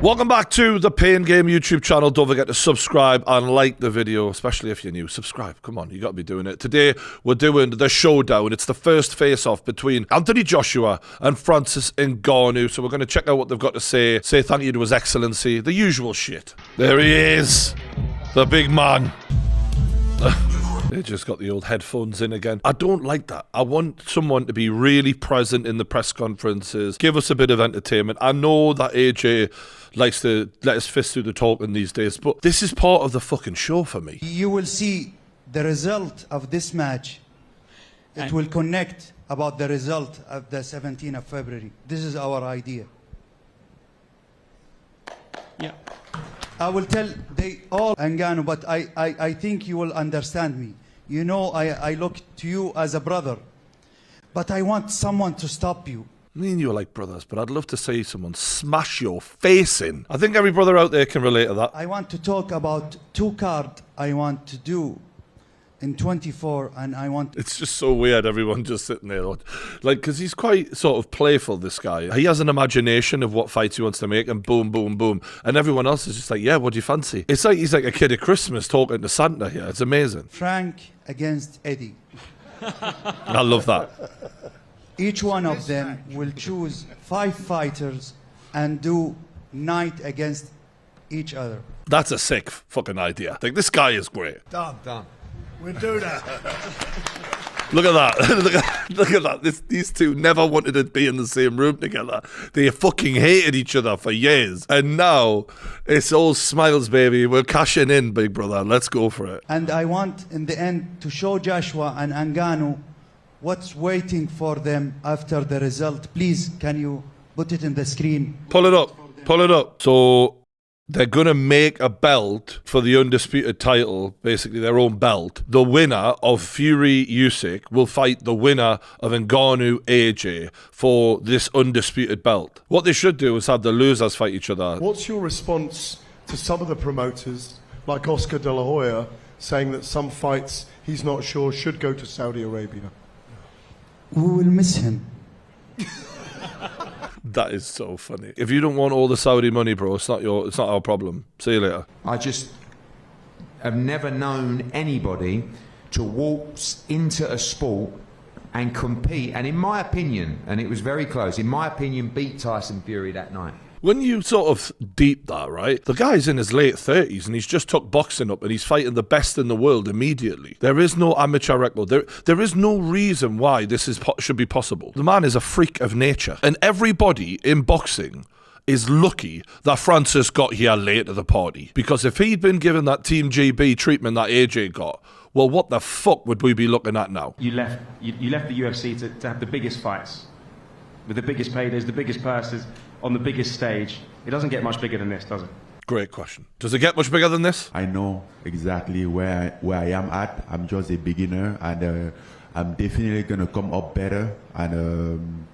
Welcome back to the Pain Game YouTube channel. Don't forget to subscribe and like the video, especially if you're new. Subscribe. Come on, you got to be doing it. Today, we're doing the showdown. It's the first face-off between Anthony Joshua and Francis Ngannou. So we're going to check out what they've got to say. Say thank you to His Excellency. The usual shit. There he is. The big man. They just got the old headphones in again. I don't like that. I want someone to be really present in the press conferences, give us a bit of entertainment. I know that AJ likes to let his fist through the talking these days, but this is part of the fucking show for me. You will see the result of this match. It will connect about the result of the 17th of February. This is our idea. Yeah. I will tell they all Ngannou, but I think you will understand me. You know, I look to you as a brother, but I want someone to stop you. Me and you are like brothers, but I'd love to see someone smash your face in. I think every brother out there can relate to that. I want to talk about 2 cards I want to do in 24, and I want... It's just so weird, everyone just sitting there. Like, because he's quite sort of playful, this guy. He has an imagination of what fights he wants to make, and boom, boom, boom. And everyone else is just like, yeah, what do you fancy? It's like he's like a kid at Christmas talking to Santa here. It's amazing. Frank against Eddie. I love that. Each one of them will choose 5 fighters and do night against each other. That's a sick fucking idea. Like, this guy is great. Done. We'll do that. Look at that. Look at that. These two never wanted to be in the same room together. They fucking hated each other for years. And now, it's all smiles, baby. We're cashing in, big brother. Let's go for it. And I want, in the end, to show Joshua and Ngannou what's waiting for them after the result. Please, can you put it in the screen? Pull it up. Pull it up. So... they're going to make a belt for the undisputed title, basically their own belt. The winner of Fury Usyk will fight the winner of Ngannou AJ for this undisputed belt. What they should do is have the losers fight each other. What's your response to some of the promoters, like Oscar De La Hoya, saying that some fights he's not sure should go to Saudi Arabia? We will miss him. That is so funny. If you don't want all the Saudi money, bro, it's not our problem. See you later. I just have never known anybody to waltz into a sport and compete, and in my opinion, and it was very close, in my opinion, beat Tyson Fury that night. When you sort of deep that, right, the guy's in his late 30s and he's just took boxing up and he's fighting the best in the world immediately. There is no amateur record. There is no reason why this should be possible. The man is a freak of nature. And everybody in boxing is lucky that Francis got here late to the party. Because if he'd been given that Team GB treatment that AJ got, well, what the fuck would we be looking at now? You left the UFC to have the biggest fights, with the biggest paydays, the biggest purses, on the biggest stage. It doesn't get much bigger than this, does it? Great question. Does it get much bigger than this? I know exactly where I am at. I'm just a beginner, and I'm definitely going to come up better and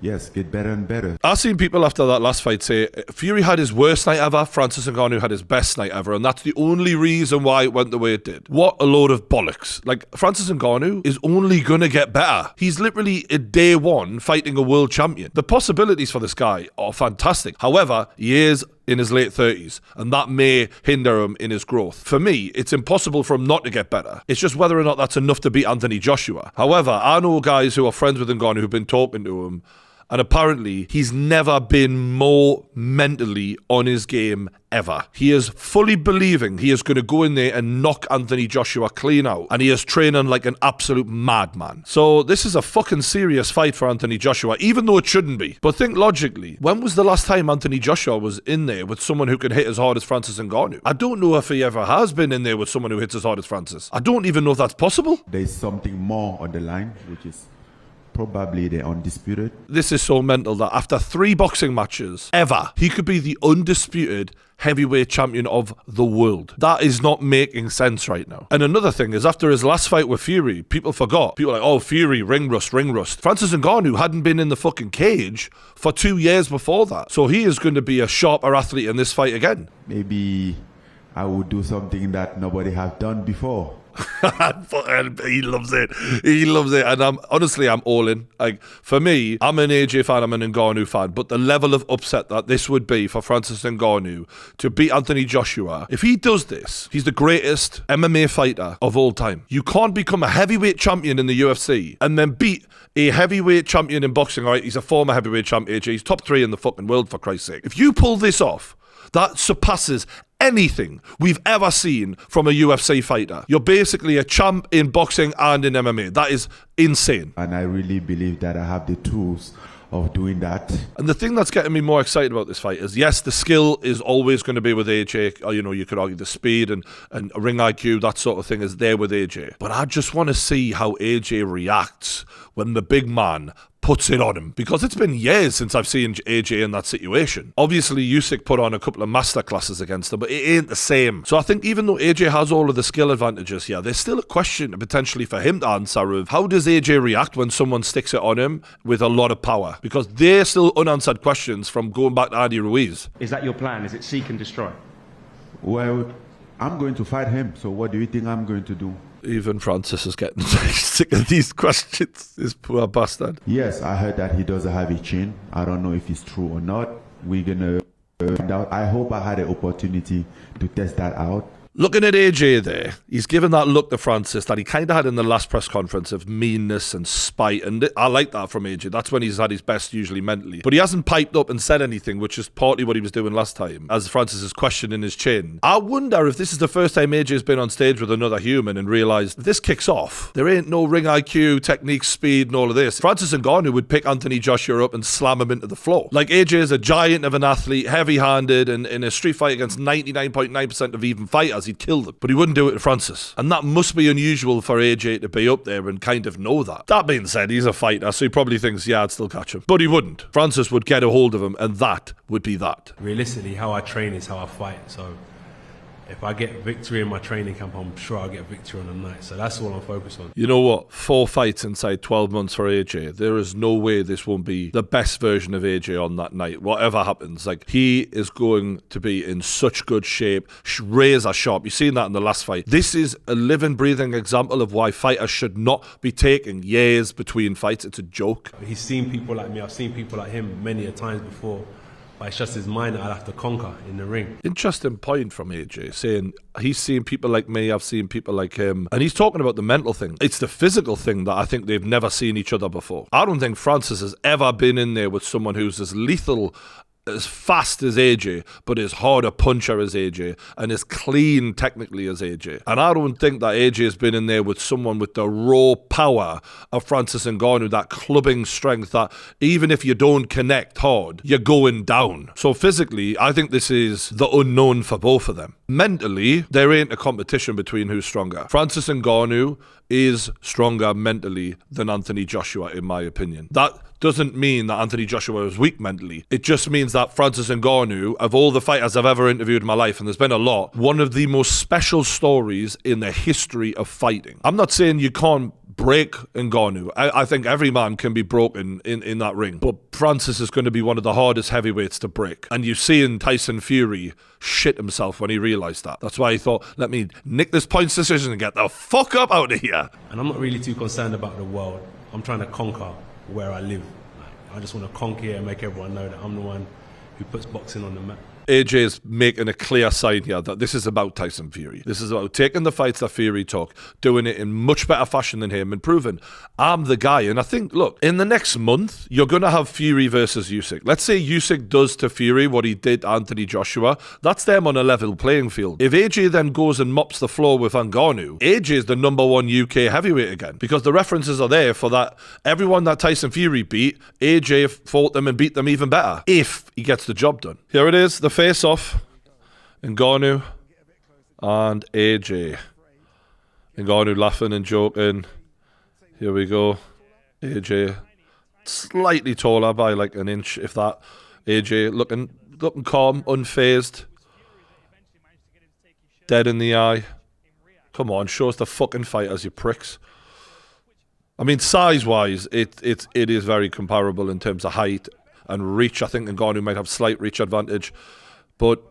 yes, get better and better. I've seen people after that last fight say Fury had his worst night ever, Francis Ngannou had his best night ever, and that's the only reason why it went the way it did. What a load of bollocks. Like, Francis Ngannou is only gonna get better. He's literally at day 1 fighting a world champion. The possibilities for this guy are fantastic. However, he is in his late 30s, and that may hinder him in his growth. For me, it's impossible for him not to get better. It's just whether or not that's enough to beat Anthony Joshua. However, I know guys who are friends with Ngannou who've been talking to him, and apparently, he's never been more mentally on his game ever. He is fully believing he is going to go in there and knock Anthony Joshua clean out. And he is training like an absolute madman. So this is a fucking serious fight for Anthony Joshua, even though it shouldn't be. But think logically, when was the last time Anthony Joshua was in there with someone who can hit as hard as Francis Ngannou? I don't know if he ever has been in there with someone who hits as hard as Francis. I don't even know if that's possible. There's something more on the line, which is probably the undisputed. This is so mental that after 3 boxing matches ever, he could be the undisputed heavyweight champion of the world. That is not making sense right now. And another thing is, after his last fight with Fury, people forgot. People were like, oh, Fury, ring rust, ring rust. Francis Ngannou hadn't been in the fucking cage for 2 years before that. So he is going to be a sharper athlete in this fight again. Maybe I would do something that nobody has done before. He loves it. He loves it. And I'm all in. Like, for me, I'm an AJ fan, I'm an Ngannou fan, but the level of upset that this would be for Francis Ngannou to beat Anthony Joshua, if he does this, he's the greatest MMA fighter of all time. You can't become a heavyweight champion in the UFC and then beat a heavyweight champion in boxing. All right, he's a former heavyweight champion, AJ. He's top 3 in the fucking world, for Christ's sake. If you pull this off, that surpasses anything we've ever seen from a UFC fighter. You're basically a champ in boxing and in MMA. That is insane. And I really believe that I have the tools of doing that. And the thing that's getting me more excited about this fight is, yes, the skill is always going to be with AJ. Or, you could argue the speed and ring IQ, that sort of thing is there with AJ. But I just want to see how AJ reacts when the big man puts it on him, because it's been years since I've seen AJ in that situation. Obviously, Usyk put on a couple of masterclasses against him, but it ain't the same. So I think even though AJ has all of the skill advantages here, there's still a question potentially for him to answer of how does AJ react when someone sticks it on him with a lot of power? Because they're still unanswered questions from going back to Andy Ruiz. Is that your plan? Is it seek and destroy? Well, I'm going to fight him, so what do you think I'm going to do? Even Francis is getting sick of these questions, this poor bastard. Yes, I heard that he doesn't have a chin. I don't know if it's true or not. We're going to find out. I hope I had an opportunity to test that out. Looking at AJ there, he's given that look to Francis that he kind of had in the last press conference of meanness and spite, and I like that from AJ. That's when he's at his best, usually mentally. But he hasn't piped up and said anything, which is partly what he was doing last time, as Francis is questioning his chin. I wonder if this is the first time AJ's been on stage with another human and realised if this kicks off, there ain't no ring IQ, technique, speed, and all of this. Francis Ngannou would pick Anthony Joshua up and slam him into the floor. Like, AJ is a giant of an athlete, heavy-handed, and in a street fight against 99.9% of even fighters, he'd kill them. But he wouldn't do it to Francis. And that must be unusual for AJ to be up there and kind of know that. That being said, he's a fighter, so he probably thinks, yeah, I'd still catch him. But he wouldn't. Francis would get a hold of him, and that would be that. Realistically, how I train is how I fight. So if I get victory in my training camp, I'm sure I'll get victory on the night. So that's all I'm focused on. You know what? 4 fights inside 12 months for AJ. There is no way this won't be the best version of AJ on that night. Whatever happens, like, he is going to be in such good shape, razor sharp. You've seen that in the last fight. This is a living, breathing example of why fighters should not be taking years between fights. It's a joke. He's seen people like me. I've seen people like him many a times before. But it's just his mind that I'd have to conquer in the ring. Interesting point from AJ, saying he's seen people like me, I've seen people like him. And he's talking about the mental thing. It's the physical thing that I think they've never seen each other before. I don't think Francis has ever been in there with someone who's as lethal, as fast as AJ, but as hard a puncher as AJ, and as clean technically as AJ. And I don't think that AJ has been in there with someone with the raw power of Francis Ngannou, that clubbing strength that even if you don't connect hard, you're going down. So physically, I think this is the unknown for both of them. Mentally, there ain't a competition between who's stronger. Francis Ngannou is stronger mentally than Anthony Joshua, in my opinion. That doesn't mean that Anthony Joshua is weak mentally. It just means that Francis Ngannou, of all the fighters I've ever interviewed in my life, and there's been a lot, one of the most special stories in the history of fighting. I'm not saying you can't break Ngannou. I think every man can be broken in that ring. But Francis is going to be one of the hardest heavyweights to break. And you've seen Tyson Fury shit himself when he realised that. That's why he thought, let me nick this points decision and get the fuck up out of here. And I'm not really too concerned about the world. I'm trying to conquer where I live. I just want to conquer it and make everyone know that I'm the one who puts boxing on the map. AJ is making a clear sign here that this is about Tyson Fury. This is about taking the fights that Fury took, doing it in much better fashion than him, and proving I'm the guy. And I think, look, in the next month, you're going to have Fury versus Usyk. Let's say Usyk does to Fury what he did to Anthony Joshua. That's them on a level playing field. If AJ then goes and mops the floor with Ngannou, AJ is the #1 UK heavyweight again, because the references are there for that. Everyone that Tyson Fury beat, AJ fought them and beat them even better, if he gets the job done. Here it is, the face-off, Ngannou and AJ. Ngannou laughing and joking. Here we go. AJ slightly taller by like an inch, if that. AJ looking calm, unfazed, dead in the eye. Come on, show us the fucking fighters, you pricks. I mean, size-wise, it is very comparable in terms of height and reach. I think Ngannou might have slight reach advantage. But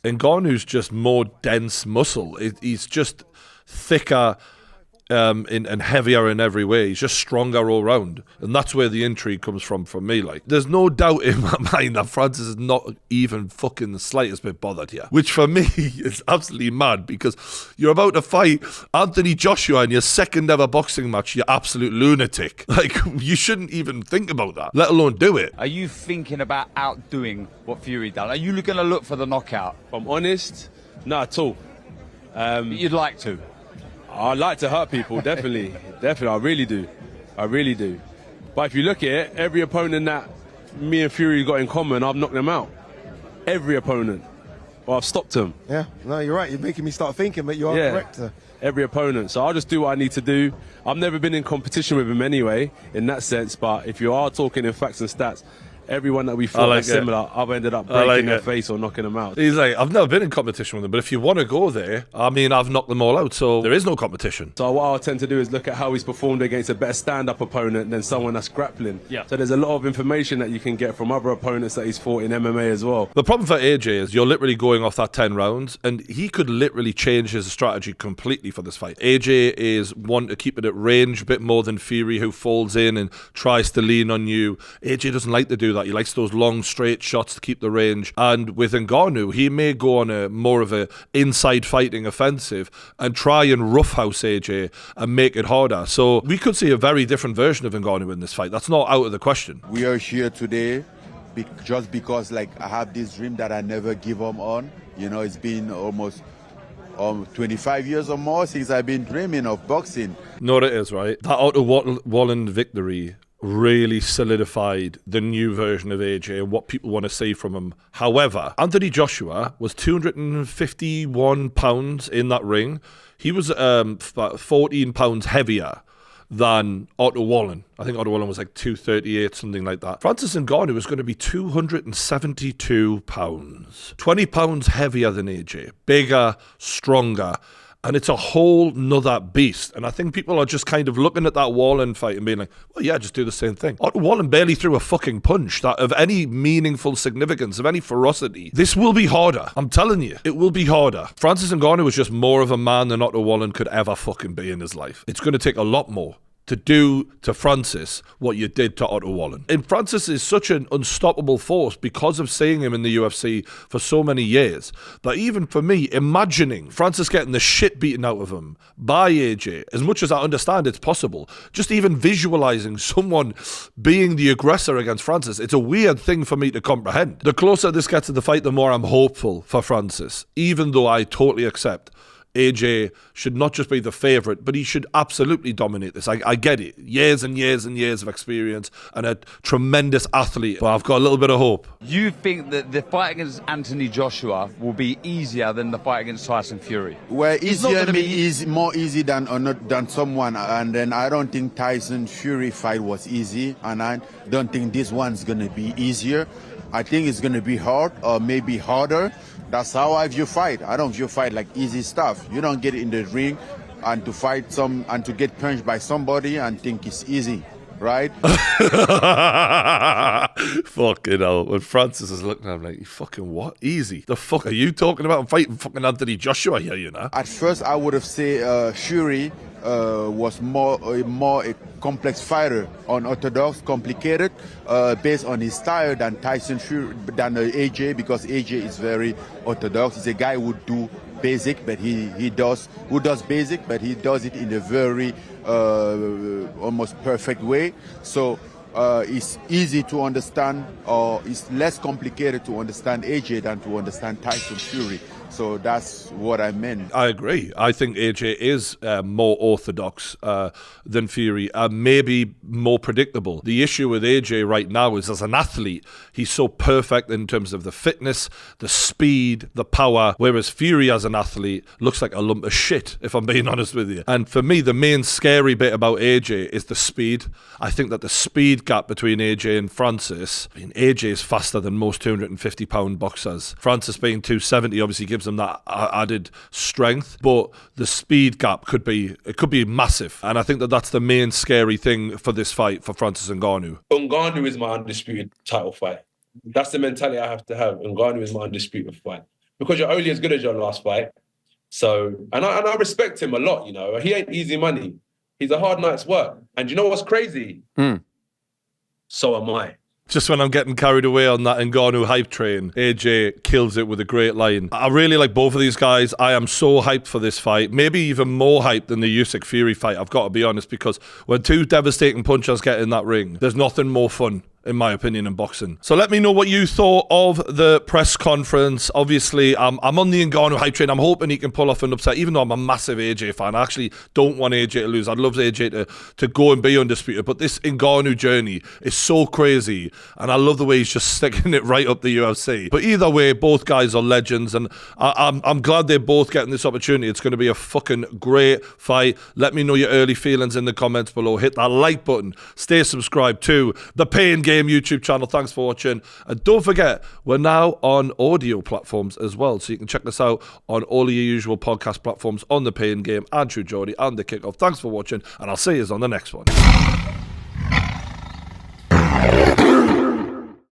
Ngannou's just more dense muscle. He's just thicker and heavier in every way. He's just stronger all round. And that's where the intrigue comes from for me. Like, there's no doubt in my mind that Francis is not even fucking the slightest bit bothered here. Which for me is absolutely mad, because you're about to fight Anthony Joshua in your second ever boxing match, you absolute lunatic. Like, you shouldn't even think about that, let alone do it. Are you thinking about outdoing what Fury done? Are you going to look for the knockout? If I'm honest, not at all. You'd like to? I like to hurt people, definitely. Definitely, I really do. But if you look at it, every opponent that me and Fury got in common, I've knocked them out. Every opponent. Or I've stopped them. Yeah, no, you're right. You're making me start thinking, but you are correct. Every opponent. So I'll just do what I need to do. I've never been in competition with him anyway, in that sense. But if you are talking in facts and stats, everyone that we thought was similar, I've ended up breaking their face or knocking them out. He's like, I've never been in competition with them, but if you want to go there, I mean, I've knocked them all out, so there is no competition. So what I tend to do is look at how he's performed against a better stand-up opponent than someone that's grappling. Yeah. So there's a lot of information that you can get from other opponents that he's fought in MMA as well. The problem for AJ is you're literally going off that 10 rounds, and he could literally change his strategy completely for this fight. AJ is one to keep it at range a bit more than Fury, who falls in and tries to lean on you. AJ doesn't like to do that. He likes those long straight shots to keep the range. And with Ngannou, he may go on a more of a inside fighting offensive and try and roughhouse AJ and make it harder. So we could see a very different version of Ngannou in this fight. That's not out of the question. We are here today just because, like, I have this dream that I never give up on. You know, it's been almost 25 years or more since I've been dreaming of boxing. No, it is, right? That Otto Wallen victory really solidified the new version of AJ and what people want to see from him. However, Anthony Joshua was 251 pounds in that ring. He was 14 pounds heavier than Otto Wallen. I think Otto Wallen was like 238, something like that. Francis Ngannou was going to be 272 pounds. 20 pounds heavier than AJ. Bigger, stronger. And it's a whole nother beast. And I think people are just kind of looking at that Wallen fight and being like, well, yeah, just do the same thing. Otto Wallen barely threw a fucking punch that of any meaningful significance, of any ferocity. This will be harder. I'm telling you, it will be harder. Francis Ngannou was just more of a man than Otto Wallen could ever fucking be in his life. It's going to take a lot more to do to Francis what you did to Otto Wallen. And Francis is such an unstoppable force because of seeing him in the UFC for so many years that even for me, imagining Francis getting the shit beaten out of him by AJ, as much as I understand it's possible, just even visualizing someone being the aggressor against Francis, it's a weird thing for me to comprehend. The closer this gets to the fight, the more I'm hopeful for Francis, even though I totally accept AJ should not just be the favourite, but he should absolutely dominate this. I get it. Years and years and years of experience and a tremendous athlete, but I've got a little bit of hope. You think that the fight against Anthony Joshua will be easier than the fight against Tyson Fury? Well, easier means more easy than someone, and then I don't think Tyson Fury fight was easy, and I don't think this one's gonna be easier. I think it's gonna be hard, or maybe harder. That's how I view fight. I don't view fight like easy stuff. You don't get in the ring and to fight and to get punched by somebody and think it's easy, right? Fucking hell. When Francis is looking at him like, you fucking what? Easy. The fuck are you talking about? I'm fighting fucking Anthony Joshua here, you know? At first, I would have said Fury was more a complex fighter, unorthodox, complicated, based on his style than Tyson Fury, than AJ, because AJ is very orthodox. He's a guy who do basic, but he does basic, but he does it in a very almost perfect way. So it's easy to understand, or it's less complicated to understand AJ than to understand Tyson Fury. So that's what I meant. I agree. I think AJ is more orthodox than Fury, maybe more predictable. The issue with AJ right now is, as an athlete, he's so perfect in terms of the fitness, the speed, the power, whereas Fury as an athlete looks like a lump of shit, if I'm being honest with you. And for me, the main scary bit about AJ is the speed. I think that the speed gap between AJ and Francis, I mean, AJ is faster than most 250-pound boxers. Francis being 270 obviously gives them that added strength, but the speed gap could be massive, and I think that that's the main scary thing for this fight for Francis Ngannou. Ngannou is my undisputed title fight. That's the mentality I have to have. Ngannou is my undisputed fight. because you're only as good as your last fight. So, and I respect him a lot, you know. He ain't easy money. He's a hard night's work. And you know what's crazy? So am I. Just when I'm getting carried away on that Ngannou hype train, AJ kills it with a great line. I really like both of these guys. I am so hyped for this fight. Maybe even more hyped than the Usyk Fury fight, I've got to be honest, because when two devastating punchers get in that ring, there's nothing more fun, in my opinion, in boxing. So let me know what you thought of the press conference. Obviously, I'm on the Ngannou hype train. I'm hoping he can pull off an upset, even though I'm a massive AJ fan. I actually don't want AJ to lose. I'd love AJ to go and be undisputed. But this Ngannou journey is so crazy, and I love the way he's just sticking it right up the UFC. But either way, both guys are legends, and I'm glad they're both getting this opportunity. It's going to be a fucking great fight. Let me know your early feelings in the comments below. Hit that like button. Stay subscribed to the Pain Game YouTube channel. Thanks for watching, and don't forget, we're now on audio platforms as well, so you can check us out on all of your usual podcast platforms on the Pain Game and True Geordie and the Kickoff. Thanks for watching, and I'll see you on the next one.